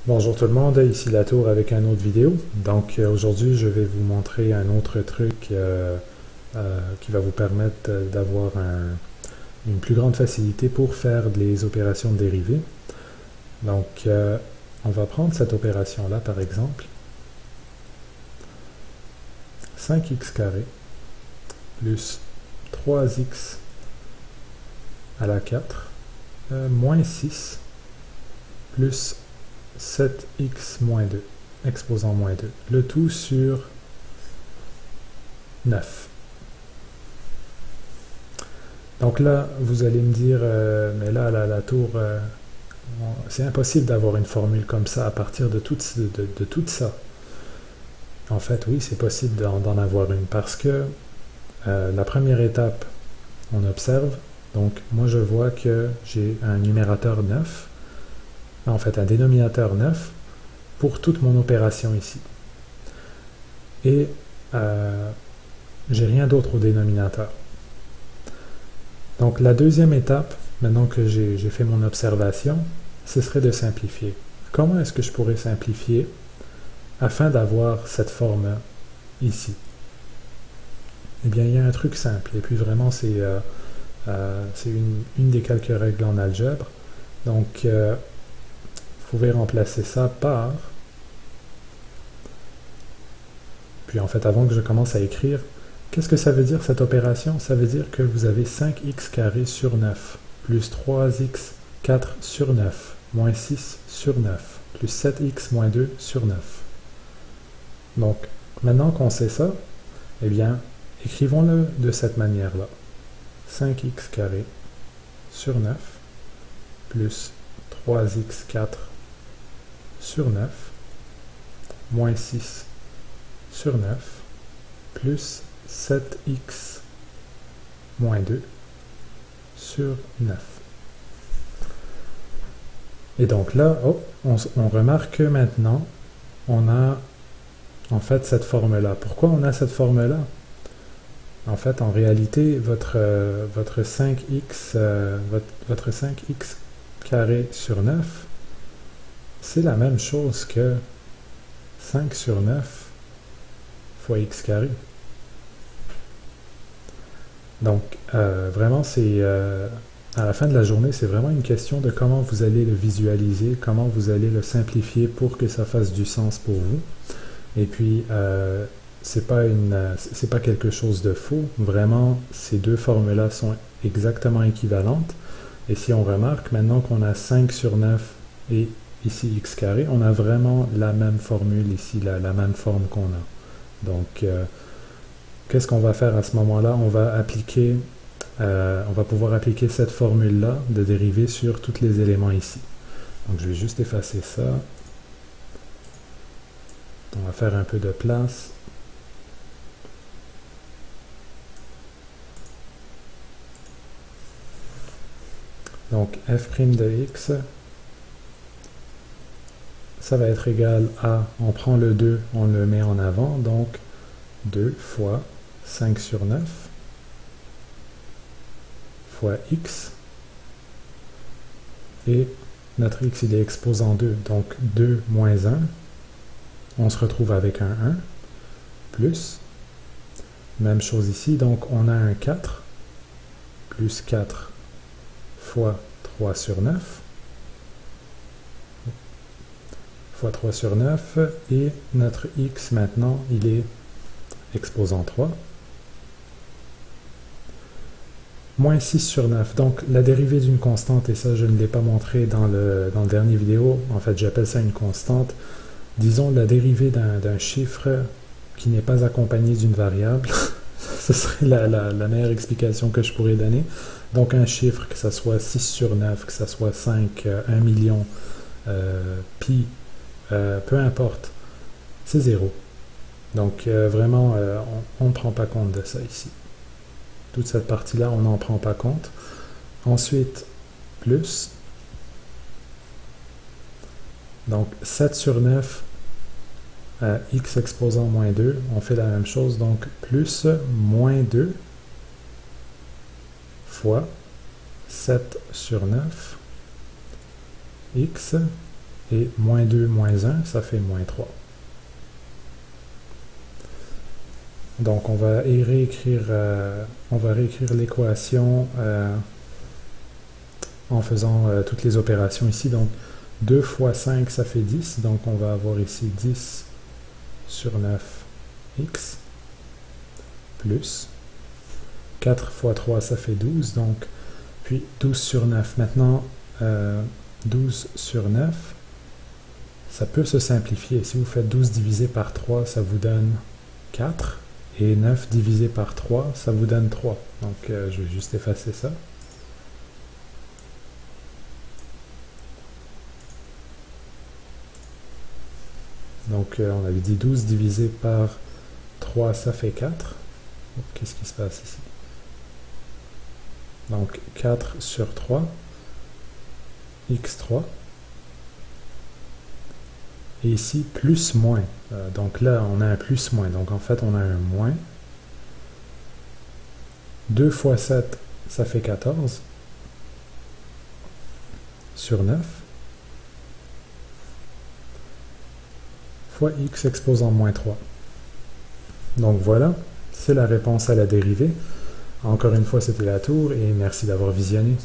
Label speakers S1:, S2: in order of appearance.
S1: Bonjour tout le monde, ici Latour avec une autre vidéo. Donc aujourd'hui je vais vous montrer un autre truc qui va vous permettre d'avoir une plus grande facilité pour faire des opérations dérivées. Donc on va prendre cette opération là par exemple. 5x carré plus 3x à la 4 moins 6 plus 7x moins 2, exposant moins 2. Le tout sur 9. Donc là, vous allez me dire, mais là, la tour, c'est impossible d'avoir une formule comme ça à partir de tout ça. En fait, oui, c'est possible d'en avoir une parce que la première étape, on observe. Donc, moi, je vois que j'ai un numérateur 9, en fait, un dénominateur 9 pour toute mon opération ici. Et j'ai rien d'autre au dénominateur. Donc, la deuxième étape, maintenant que j'ai fait mon observation, ce serait de simplifier. Comment est-ce que je pourrais simplifier afin d'avoir cette forme ici? Eh bien, il y a un truc simple, et puis vraiment, c'est une des quelques règles en algèbre. Donc, vous pouvez remplacer ça par... Puis en fait, avant que je commence à écrire, qu'est-ce que ça veut dire cette opération? Ça veut dire que vous avez 5x carré sur 9, plus 3x 4 sur 9, moins 6 sur 9, plus 7x moins 2 sur 9. Donc, maintenant qu'on sait ça, eh bien, écrivons-le de cette manière-là. 5x carré sur 9, plus 3x4 sur 9, moins 6 sur 9, plus 7x moins 2 sur 9. Et donc là, on remarque que maintenant, on a en fait cette forme-là. Pourquoi on a cette forme-là? En fait, en réalité, votre 5x, votre 5x carré sur 9, c'est la même chose que 5 sur 9 fois x carré. Donc, vraiment, à la fin de la journée, c'est vraiment une question de comment vous allez le visualiser, comment vous allez le simplifier pour que ça fasse du sens pour vous. Et puis, c'est pas quelque chose de faux. Vraiment, ces deux formes-là sont exactement équivalentes. Et si on remarque, maintenant qu'on a 5 sur 9 et ici x carré, on a vraiment la même formule ici, la même forme qu'on a. Donc, qu'est-ce qu'on va faire à ce moment-là? On va pouvoir appliquer cette formule-là de dérivée sur tous les éléments ici. Donc, je vais juste effacer ça. On va faire un peu de place. Donc, f' de x, ça va être égal à, on prend le 2, on le met en avant, donc 2 fois 5 sur 9 fois x, et notre x il est exposant 2, donc 2 moins 1, on se retrouve avec un 1, plus, même chose ici, donc on a un 4, plus 4 fois 3 sur 9, fois 3 sur 9, et notre x maintenant, il est exposant 3, moins 6 sur 9. Donc, la dérivée d'une constante, et ça, je ne l'ai pas montré dans le dernier vidéo, en fait, j'appelle ça une constante. Disons la dérivée d'un chiffre qui n'est pas accompagné d'une variable. Ce serait la meilleure explication que je pourrais donner. Donc, un chiffre, que ce soit 6 sur 9, que ce soit 5, 1 million, pi, peu importe, c'est 0. Donc, vraiment, on ne prend pas compte de ça ici. Toute cette partie-là, on n'en prend pas compte. Ensuite, plus. Donc, 7 sur 9, x exposant moins 2, on fait la même chose. Donc, plus moins 2 fois 7 sur 9, x Et moins 2 moins 1, ça fait moins 3. Donc on va réécrire l'équation en faisant toutes les opérations ici. Donc 2 fois 5, ça fait 10. Donc on va avoir ici 10 sur 9x plus 4 fois 3, ça fait 12. Donc, puis 12 sur 9. Maintenant, 12 sur 9, ça peut se simplifier. Si vous faites 12 divisé par 3, ça vous donne 4. Et 9 divisé par 3, ça vous donne 3. Donc, je vais juste effacer ça. Donc, on avait dit 12 divisé par 3, ça fait 4. Qu'est-ce qui se passe ici? Donc, 4 sur 3, x3. Et ici, plus moins. Donc là, on a un plus moins. Donc en fait, on a un moins. 2 fois 7, ça fait 14. Sur 9. Fois x exposant moins 3. Donc voilà, c'est la réponse à la dérivée. Encore une fois, c'était la tour et merci d'avoir visionné.